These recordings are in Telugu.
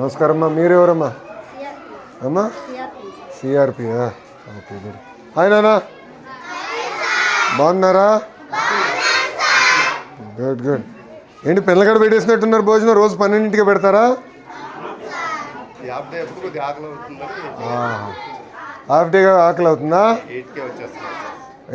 నమస్కారం అమ్మా. మీరెవరమ్మా? అమ్మా సిఆర్పి. Okay good. హాయ్ నానా, బాగున్నారా? Good good. ఏంటి పిల్లగడ పెట్టేసినట్టున్నారు భోజనం? రోజు 12ంటికి పెడతారా? హాఫ్ డేగా ఆకలి అవుతుందా?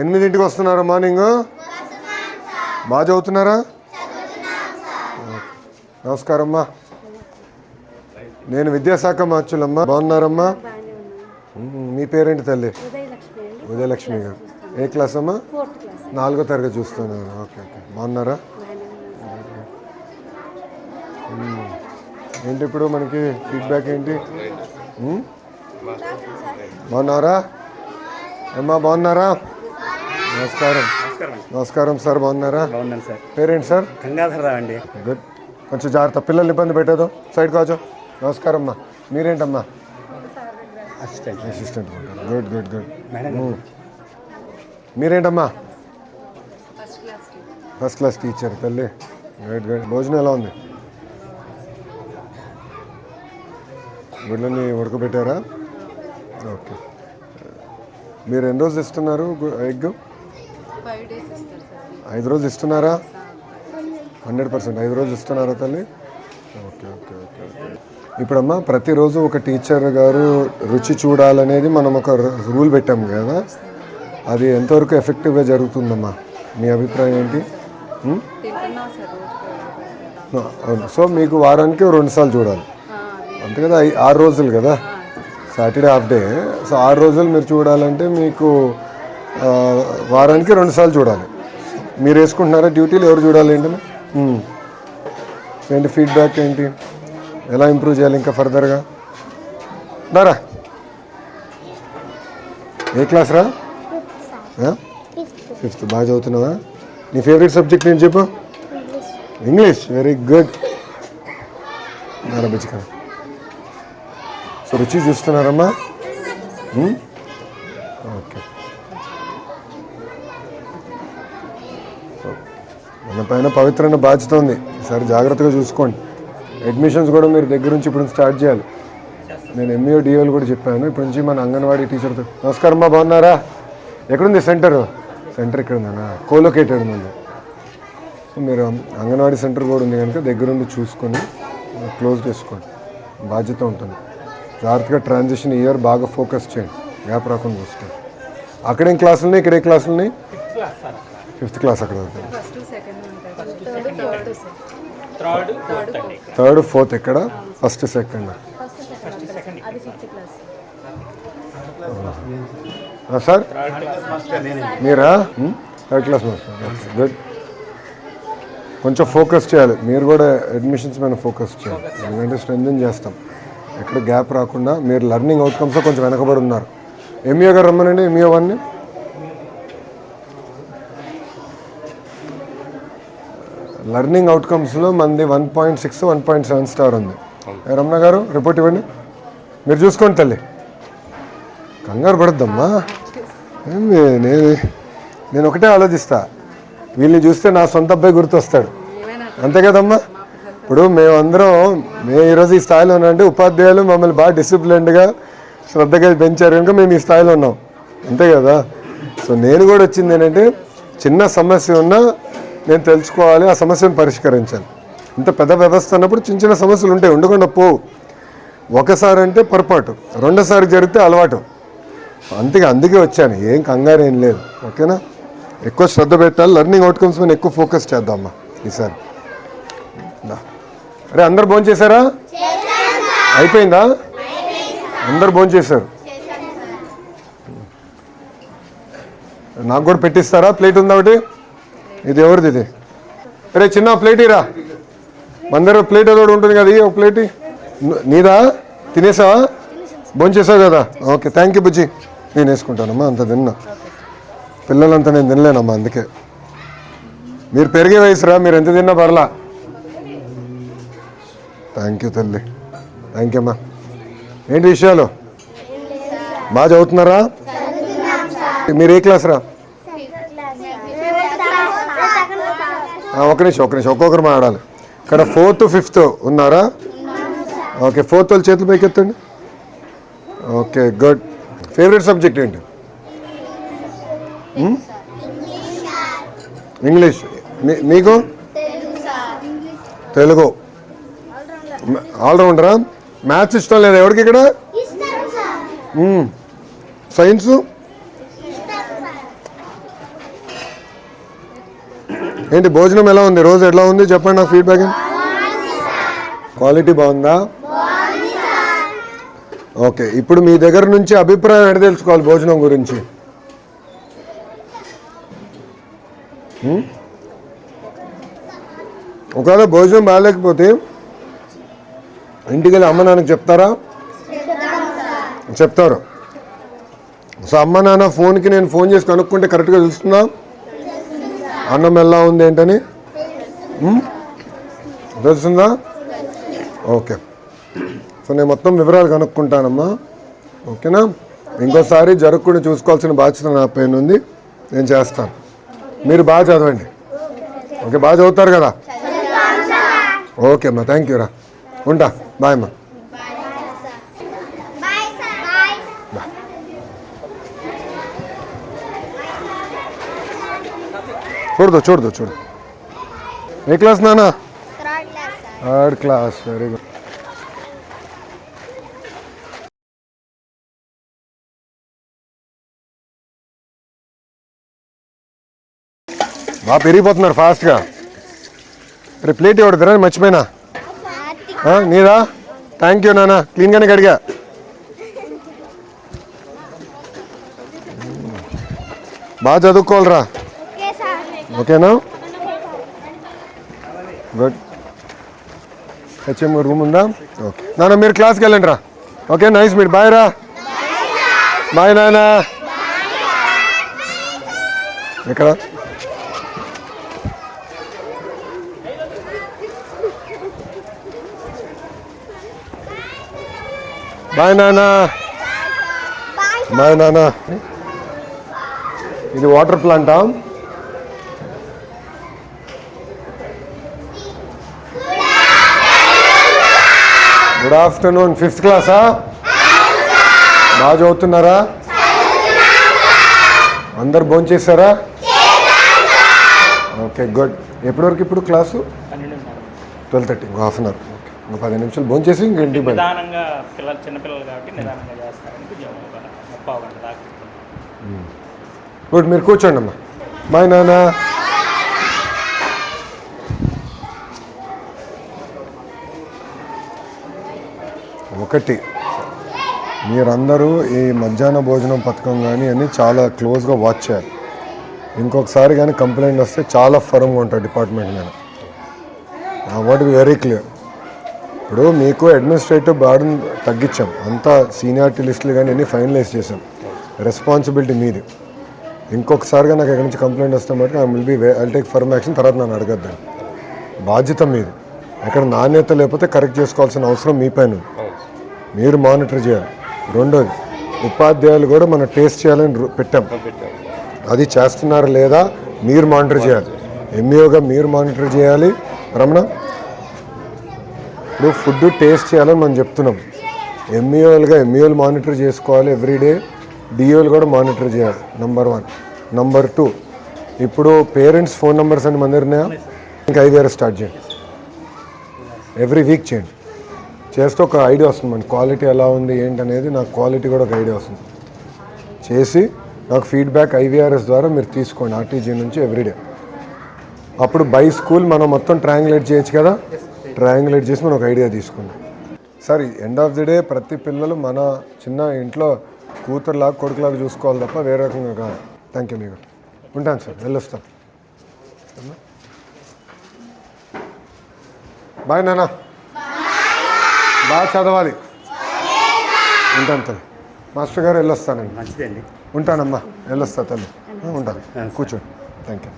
8ంటికి వస్తున్నారా మార్నింగ్? బాగా చదువుతున్నారా? నమస్కారం అమ్మా. నేను విద్యాశాఖ మార్చులమ్మా. బాగున్నారమ్మా? మీ పేరేంటి తల్లి? ఉదయలక్ష్మి గారు. ఏ క్లాస్ అమ్మా? 4వ తరగతి చూస్తున్నారు. Okay okay. బాగున్నారా? ఏంటి ఇప్పుడు మనకి ఫీడ్బ్యాక్ ఏంటి? బాగున్నారా అమ్మా? బాగున్నారా? నమస్కారం. నమస్కారం సార్. బాగున్నారా? పేరేంటి సార్? గంగాధరరావు అండి. గుడ్. కొంచెం జాగ్రత్త, పిల్లల్ని ఇబ్బంది పెట్టదు. సైడ్ కాచో. నమస్కారం అమ్మా. మీరేంటమ్మా? అసిస్టెంట్. Good good good. మీరేంటమ్మా? ఫస్ట్ క్లాస్ టీచర్ తల్లి. Good good. భోజనం ఎలా ఉంది? గుడ్లని ఉడకబెట్టారా? ఓకే. మీరు ఎన్ని రోజులు ఇస్తున్నారు ఎగ్? 5 రోజులు ఇస్తున్నారా? 100%. 5 రోజులు ఇస్తున్నారా తల్లి? Okay okay okay okay. ఇప్పుడమ్మా ప్రతిరోజు ఒక టీచర్ గారు రుచి చూడాలనేది మనం ఒక రూల్ పెట్టాం కదా, అది ఎంతవరకు ఎఫెక్టివ్గా జరుగుతుందమ్మా? మీ అభిప్రాయం ఏంటి? సో మీకు వారానికి 2 సార్లు చూడాలి అంతే కదా? 6 రోజులు కదా, సాటర్డే హాఫ్ డే. సో 6 రోజులు మీరు చూడాలంటే మీకు వారానికి 2 సార్లు చూడాలి. మీరు వేసుకుంటున్నారా డ్యూటీలు? ఎవరు చూడాలి ఏంటన్నా? ఏంటి ఫీడ్బ్యాక్ ఏంటి? ఎలా ఇంప్రూవ్ చేయాలి ఇంకా ఫర్దర్గా? దారా ఏ క్లాస్ రా? 5th. బాగా చదువుతున్నావా? నీ ఫేవరెట్ సబ్జెక్ట్ నేను చెప్పు. ఇంగ్లీష్. Very good. దారా బచ్చిక. సో రుచి చూస్తున్నారమ్మా? ఓకే. మన పైన పవిత్రమైన బాధ్యత ఉంది. ఈసారి జాగ్రత్తగా చూసుకోండి. అడ్మిషన్స్ కూడా మీరు దగ్గర నుంచి ఇప్పుడు స్టార్ట్ చేయాలి. నేను ఎంఈఓ డిఓలు కూడా చెప్పాను. ఇప్పటి నుంచి మన అంగన్వాడీ టీచర్తో. నమస్కారం అమ్మా. బాగున్నారా? ఎక్కడుంది సెంటర్? సెంటర్ ఇక్కడ ఉందన్నా, కోలొకేటెడ్ ఉంది. సో మీరు అంగన్వాడీ సెంటర్ కూడా ఉంది కనుక దగ్గరుండి చూసుకొని క్లోజ్ చేసుకోండి. బాధ్యత ఉంటుంది. జాగ్రత్తగా ట్రాన్సిషన్ ఇయర్ బాగా ఫోకస్ చేయండి, గ్యాప్ రాకుండా చూసుకోండి. అక్కడేం క్లాసులు ఉన్నాయి? ఇక్కడ ఏ క్లాసులు ఉన్నాయి? 5th క్లాస్ అక్కడ. 3rd 4th ఎక్కడ? 1st 2nd. సార్ మీరా? 3rd class master. గుడ్. కొంచెం ఫోకస్ చేయాలి మీరు కూడా, అడ్మిషన్స్ మీద ఫోకస్ చేయాలి. ఎందుకంటే స్ట్రెంథెన్ చేస్తాం, ఎక్కడ గ్యాప్ రాకుండా. మీరు లెర్నింగ్ అవుట్కమ్స్లో కొంచెం వెనకబడి ఉన్నారు. ఎంఈఓ గారు రమ్మనండి. ఎంఈఓ 1ని. లెర్నింగ్ అవుట్కమ్స్లో మంది 1.6 1.7 స్టార్ ఉంది. రమణ గారు రిపోర్ట్ ఇవ్వండి. మీరు చూసుకోండి తల్లి, కంగారు పడద్దమ్మా. నేను ఒకటే ఆలోచిస్తా, వీళ్ళని చూస్తే నా సొంత అబ్బాయి గుర్తొస్తాడు, అంతే కదమ్మా? ఇప్పుడు మేము ఈరోజు ఈ స్థాయిలో ఉన్నామంటే ఉపాధ్యాయులు మమ్మల్ని బాగా డిసిప్లిన్డ్గా శ్రద్ధగా పెంచారు కనుక మేము ఈ స్థాయిలో ఉన్నాం, అంతే కదా? సో నేను కూడా వచ్చింది ఏంటంటే, చిన్న సమస్య ఉన్నా నేను తెలుసుకోవాలి, ఆ సమస్యను పరిష్కరించాలి. ఇంత పెద్ద వ్యవస్థ అన్నప్పుడు చిన్న చిన్న సమస్యలు ఉంటాయి, ఉండకుండా పోవు. ఒకసారి అంటే పొరపాటు, రెండోసారి జరిగితే అలవాటు. అందుకే వచ్చాను, ఏం కంగారు ఏం లేదు. ఓకేనా? ఎక్కువ శ్రద్ధ పెట్టాలి, లెర్నింగ్ అవుట్కమ్స్ మీద ఎక్కువ ఫోకస్ చేద్దామమ్మా ఈసారి. అరే అందరు భోంచేశారా? అయిపోయిందా? అందరు భోంచేశారు. నాకు కూడా పెట్టిస్తారా? ప్లేట్ ఉందా ఒకటి? ఇది ఎవరిది? ఇది అరే చిన్న ప్లేట్ ఇరా. అందరూ ప్లేట్ ఏదో ఉంటుంది కదా, ఒక ప్లేట్ నీదా? తినేసావా? భోంచేసావు కదా? ఓకే, థ్యాంక్ యూ బుజ్జి. నేను వేసుకుంటానమ్మా, అంత తిన్నా. పిల్లలంతా నేను తినలేనమ్మా, అందుకే. మీరు పెరిగే వయసురా, మీరు ఎంత తిన్నా పర్లా. థ్యాంక్ యూ తల్లి, థ్యాంక్ యూ అమ్మా. ఏంటి విషయాలు? బాగా చదువుతున్నారా? మీరు ఏ క్లాస్ రా? ఒక నిమిషం ఒక్కొక్కరు మాట్లాడాలి. ఇక్కడ 4th 5th ఉన్నారా? ఓకే, 4th వాళ్ళు చేతులు పైకి ఎత్తండి. Okay, good. ఫేవరెట్ సబ్జెక్ట్ ఏంటి? ఇంగ్లీష్. మీకు? తెలుగు. ఆల్రౌండరా? మ్యాథ్స్ ఇష్టం లేదా ఎవరికి ఇక్కడ? సైన్సు? ఏంటి భోజనం ఎలా ఉంది? రోజు ఎలా ఉంది చెప్పండి నాకు ఫీడ్బ్యాక్. క్వాలిటీ బాగుందా? ఓకే, ఇప్పుడు మీ దగ్గర నుంచి అభిప్రాయం ఎక్కడ తెలుసుకోవాలి భోజనం గురించి? ఒకవేళ భోజనం బాగాలేకపోతే ఇంటికి వెళ్ళి అమ్మ నాన్నకి చెప్తారా? చెప్తారు. సో అమ్మ నాన్న ఫోన్కి నేను ఫోన్ చేసి కనుక్కుంటే కరెక్ట్గా తెలుస్తుందా అన్నం ఎలా ఉంది ఏంటని? తెలుస్తుందా? ఓకే, సో నేను మొత్తం వివరాలు కనుక్కుంటానమ్మా. ఓకేనా? ఇంకోసారి జరగకుండా చూసుకోవాల్సిన బాధ్యత నా పైన ఉంది, నేను చేస్తాను. మీరు బాగా చదవండి. ఓకే, బాగా చదువుతారు కదా? ఓకే అమ్మా, థ్యాంక్ యూ రా. ఉంటా, బాయ్ అమ్మా. చూడదు. ఏ క్లాస్ నాన్న? 3rd class. Very good. బాగా పెరిగిపోతున్నారు ఫాస్ట్గా. రేపు ప్లేట్ ఇవ్వడదురా, మర్చిపోయినా. నీదా? థ్యాంక్ యూ నాన్న, క్లీన్గానే కడిగా. బాగా చదువుకోవాలరా. ఓకేనా? గుడ్. హెచ్ఎం రూమ్ ఉందా? ఓకే నాన్న, మీరు క్లాస్కి వెళ్ళండి రా. Okay, nice meet. బాయ్ రా. బాయ్ నాన్న. ఎక్కడ? బాయ్ నాన్న. బాయ్ నాన్న. ఇది వాటర్ ప్లాంటా? Good afternoon. 5th క్లాసా? బాగా చదువుతున్నారా? అందరు భోంచేశారా? Okay, good. ఎప్పటి వరకు ఇప్పుడు క్లాసు? 12:30. ఇంకో హాఫ్ అన్ అవర్. ఓకే, ఇంకో 10 నిమిషాలు భోంచేసి ఇంక ఇంటికి పోయి. గుడ్, మీరు కూర్చోండి అమ్మా. బాయ్ నాన్న. ఒకటి, మీరందరూ ఈ మధ్యాహ్న భోజనం పథకం కానీ అన్నీ చాలా క్లోజ్గా వాచ్ చేయాలి. ఇంకొకసారి కానీ కంప్లైంట్ వస్తే చాలా ఫర్మ్గా ఉంటుంది డిపార్ట్మెంట్ మీద. నా వర్డ్ వెరీ క్లియర్. ఇప్పుడు మీకు అడ్మినిస్ట్రేటివ్ బర్డన్ తగ్గించాం, అంతా సీనియారిటీ లిస్టులు కానీ అన్నీ ఫైనలైజ్ చేసాం. రెస్పాన్సిబిలిటీ మీది. ఇంకొకసారిగా నాకు ఎక్కడి నుంచి కంప్లైంట్ వస్తే మటుకు ఐ టేక్ ఫర్మ్ యాక్షన్. తర్వాత నన్ను అడగద్దాను. బాధ్యత మీది. ఎక్కడ నాణ్యత లేకపోతే కరెక్ట్ చేసుకోవాల్సిన అవసరం మీ పైన ఉంది. మీరు మానిటర్ చేయాలి. రెండోది, ఉపాధ్యాయులు కూడా మనం టేస్ట్ చేయాలని పెట్టాం. అది చేస్తున్నారా లేదా మీరు మానిటర్ చేయాలి. ఎంఈఓగా మీరు మానిటర్ చేయాలి. రమణ, ఇప్పుడు ఫుడ్ టేస్ట్ చేయాలని మనం చెప్తున్నాం. ఎంఈఓలు మానిటర్ చేసుకోవాలి ఎవ్రీడే. డిఓలు కూడా మానిటర్ చేయాలి. నెంబర్ 1. నెంబర్ 2, ఇప్పుడు పేరెంట్స్ ఫోన్ నెంబర్స్ అని మన దగ్గర ఉన్నాయా? ఇంకా 5 ఇయర్స్ స్టార్ట్ చేయండి. ఎవ్రీ వీక్ చేయండి. చేస్తే ఒక ఐడియా వస్తుంది మన క్వాలిటీ ఎలా ఉంది ఏంటనేది. నాకు క్వాలిటీ కూడా ఒక ఐడియా వస్తుంది. చేసి నాకు ఫీడ్బ్యాక్ IVRS ద్వారా మీరు తీసుకోండి ఆర్టీజీ నుంచి ఎవ్రీడే. అప్పుడు బై స్కూల్ మనం మొత్తం ట్రయాంగులేట్ చేయొచ్చు కదా. ట్రయాంగులేట్ చేసి మనం ఒక ఐడియా తీసుకుందాం. Sir, end of the day ప్రతి పిల్లలు మన చిన్న ఇంట్లో కూతురులాగా కొడుకులాగా చూసుకోవాలి తప్ప వేరే రకంగా కాదు. Thank you. మీకు ఉంటాను సార్, వెళ్ళొస్తాను. బాయ్ నాన్న. బాగా చదవాలి. ఉంటాను తల్లి. మాస్టర్ గారు వెళ్ళొస్తానండి. మంచిదండి. ఉంటానమ్మా, వెళ్ళొస్తా తల్లి. ఉంటాను. కూర్చోండి. Thank you.